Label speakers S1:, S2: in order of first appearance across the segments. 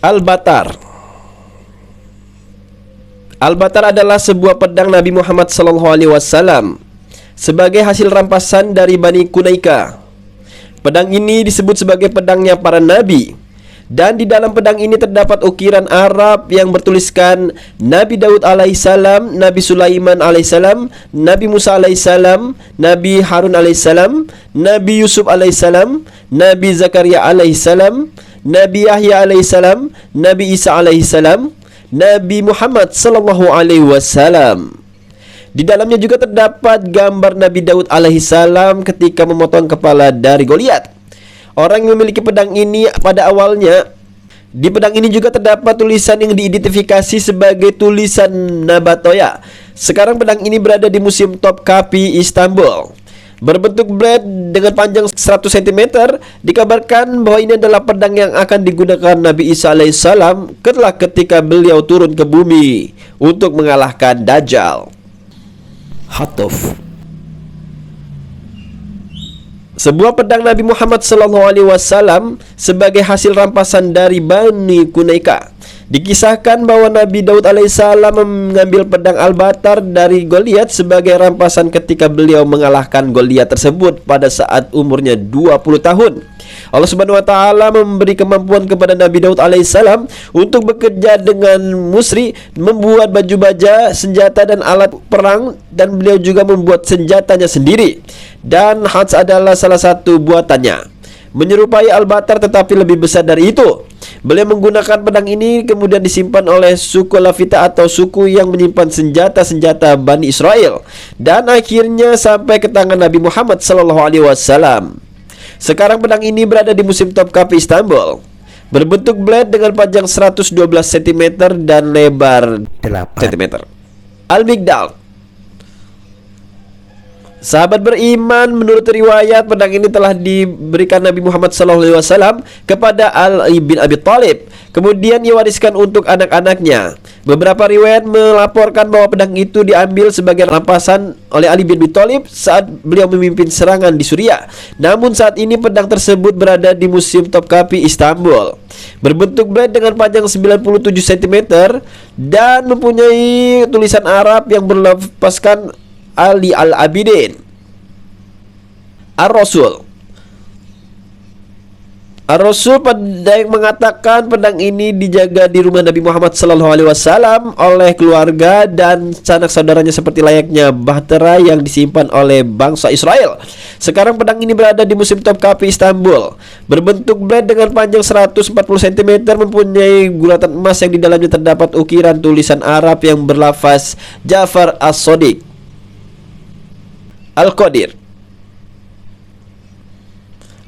S1: Al-Batar. Al-Batar adalah sebuah pedang Nabi Muhammad SAW sebagai hasil rampasan dari Bani Kunaika. Pedang ini disebut sebagai pedangnya para nabi. Dan di dalam pedang ini terdapat ukiran Arab yang bertuliskan Nabi Daud alaihissalam, Nabi Sulaiman alaihissalam, Nabi Musa alaihissalam, Nabi Harun alaihissalam, Nabi Yusuf alaihissalam, Nabi Zakaria alaihissalam, Nabi Yahya alaihissalam, Nabi Isa alaihissalam, Nabi Muhammad sallallahu alaihi wasallam. Di dalamnya juga terdapat gambar Nabi Daud alaihissalam ketika memotong kepala dari Goliat. Orang yang memiliki pedang ini pada awalnya, di pedang ini juga terdapat tulisan yang diidentifikasi sebagai tulisan Nabatoya. Sekarang pedang ini berada di Museum Topkapi, Istanbul. Berbentuk blade dengan panjang 100 cm, dikabarkan bahwa ini adalah pedang yang akan digunakan Nabi Isa alaihissalam ketika beliau turun ke bumi untuk mengalahkan Dajjal. Hatuf. Sebuah pedang Nabi Muhammad SAW sebagai hasil rampasan dari Bani Kunaika. Dikisahkan bahwa Nabi Daud alaihissalam mengambil pedang Al-Batar dari Goliat sebagai rampasan ketika beliau mengalahkan Goliat tersebut pada saat umurnya 20 tahun. Allah Subhanahu wa taala memberi kemampuan kepada Nabi Daud alaihissalam untuk bekerja dengan musri, membuat baju baja, senjata dan alat perang, dan beliau juga membuat senjatanya sendiri. Dan Hats adalah salah satu buatannya, menyerupai Al-Batar tetapi lebih besar dari itu. Beliau menggunakan pedang ini kemudian disimpan oleh suku Lafita atau suku yang menyimpan senjata-senjata Bani Israel, dan akhirnya sampai ke tangan Nabi Muhammad SAW. Sekarang pedang ini berada di Museum Topkapi, Istanbul. Berbentuk blade dengan panjang 112 cm dan lebar 8 cm. Al-Migdal. Sahabat beriman, menurut riwayat pedang ini telah diberikan Nabi Muhammad SAW kepada Ali bin Abi Thalib. Kemudian diwariskan untuk anak-anaknya. Beberapa riwayat melaporkan bahwa pedang itu diambil sebagai rampasan oleh Ali bin Abi Thalib saat beliau memimpin serangan di Suriah. Namun saat ini pedang tersebut berada di Museum Topkapi, Istanbul. Berbentuk blade dengan panjang 97 cm dan mempunyai tulisan Arab yang berlafazkan Ali Al-Abidin. Ar-Rasul. Ar-Rasul pada yang mengatakan pedang ini dijaga di rumah Nabi Muhammad SAW oleh keluarga dan sanak saudaranya seperti layaknya bahtera yang disimpan oleh bangsa Israel. Sekarang pedang ini berada di Museum Topkapi, Istanbul. Berbentuk blade dengan panjang 140 cm, mempunyai gulatan emas yang di dalamnya terdapat ukiran tulisan Arab yang berlafaz Ja'far As-Shadiq. Al-Qadir.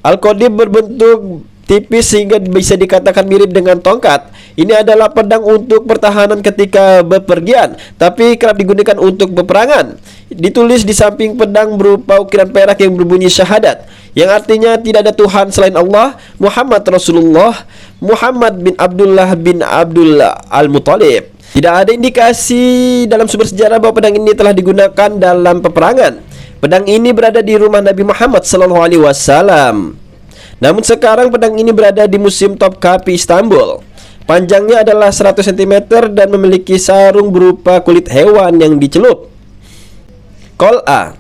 S1: Al-Qadir berbentuk tipis sehingga bisa dikatakan mirip dengan tongkat. Ini adalah pedang untuk pertahanan ketika bepergian, tapi kerap digunakan untuk peperangan. Ditulis di samping pedang berupa ukiran perak yang berbunyi syahadat, yang artinya tidak ada Tuhan selain Allah, Muhammad Rasulullah, Muhammad bin Abdullah bin Abdullah Al-Muttalib. Tidak ada indikasi dalam sumber sejarah bahwa pedang ini telah digunakan dalam peperangan. Pedang ini berada di rumah Nabi Muhammad SAW. Namun sekarang pedang ini berada di Museum Topkapi, Istanbul. Panjangnya adalah 100 cm dan memiliki sarung berupa kulit hewan yang dicelup. Qol'ah.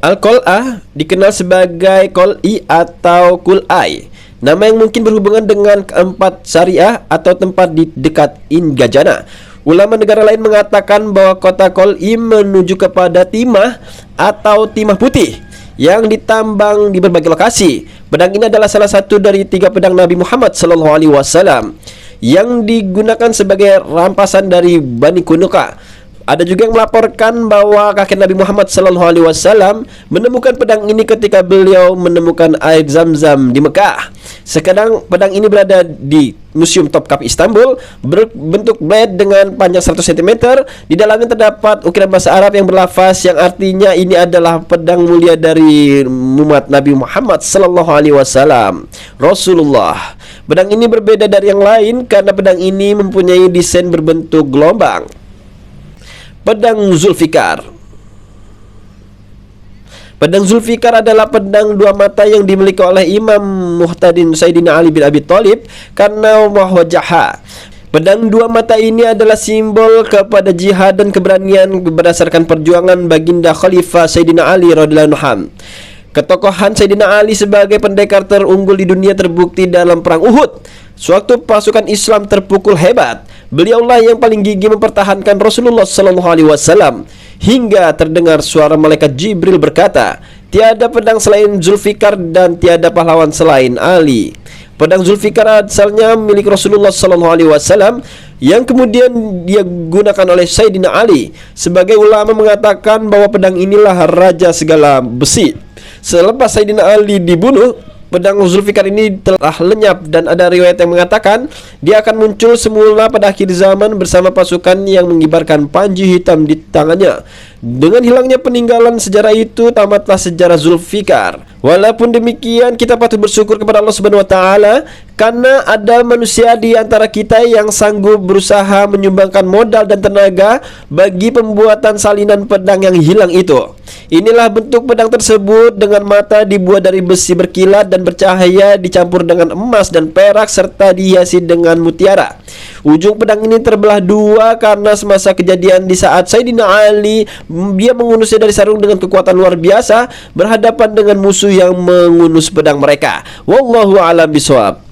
S1: Al-Qol'ah dikenal sebagai Qol'i atau Qul'ai, nama yang mungkin berhubungan dengan keempat syariah atau tempat di dekat Ingajana. Ulama negara lain mengatakan bahwa kota Qol'i menuju kepada timah atau timah putih yang ditambang di berbagai lokasi. Pedang ini adalah salah satu dari 3 pedang Nabi Muhammad SAW yang digunakan sebagai rampasan dari Bani Kunuka. Ada juga yang melaporkan bahwa kakek Nabi Muhammad SAW menemukan pedang ini ketika beliau menemukan air Zam-Zam di Mekah. Sekarang pedang ini berada di Museum Topkapi, Istanbul. Berbentuk blade dengan panjang 100 cm. Di dalamnya terdapat ukiran bahasa Arab yang berlafaz yang artinya ini adalah pedang mulia dari umat Nabi Muhammad SAW, Rasulullah. Pedang ini berbeda dari yang lain karena pedang ini mempunyai desain berbentuk gelombang. Pedang Zulfikar. Pedang Zulfikar adalah pedang dua mata yang dimiliki oleh Imam Muhtadin Sayyidina Ali bin Abi Thalib karena wahwajaha. Pedang dua mata ini adalah simbol kepada jihad dan keberanian berdasarkan perjuangan baginda Khalifah Sayyidina Ali radhiyallahu anhu. Ketokohan Sayyidina Ali sebagai pendekar terunggul di dunia terbukti dalam perang Uhud. Sewaktu pasukan Islam terpukul hebat, beliaulah yang paling gigih mempertahankan Rasulullah SAW hingga terdengar suara malaikat Jibril berkata, "Tiada pedang selain Zulfikar dan tiada pahlawan selain Ali." Pedang Zulfikar asalnya milik Rasulullah SAW yang kemudian dia gunakan oleh Sayyidina Ali. Sebagai ulama mengatakan bahwa pedang inilah raja segala besi. Selepas Sayyidina Ali dibunuh, pedang Zulfikar ini telah lenyap dan ada riwayat yang mengatakan dia akan muncul semula pada akhir zaman bersama pasukan yang mengibarkan panji hitam di tangannya. Dengan hilangnya peninggalan sejarah itu, tamatlah sejarah Zulfikar. Walaupun demikian, kita patut bersyukur kepada Allah Subhanahu wa taala karena ada manusia di antara kita yang sanggup berusaha menyumbangkan modal dan tenaga bagi pembuatan salinan pedang yang hilang itu. Inilah bentuk pedang tersebut, dengan mata dibuat dari besi berkilat dan bercahaya dicampur dengan emas dan perak serta dihiasi dengan mutiara. Ujung pedang ini terbelah dua karena semasa kejadian di saat Sayyidina Ali dia mengunusnya dari sarung dengan kekuatan luar biasa berhadapan dengan musuh yang mengunus pedang mereka. Wallahu a'lam bishawab.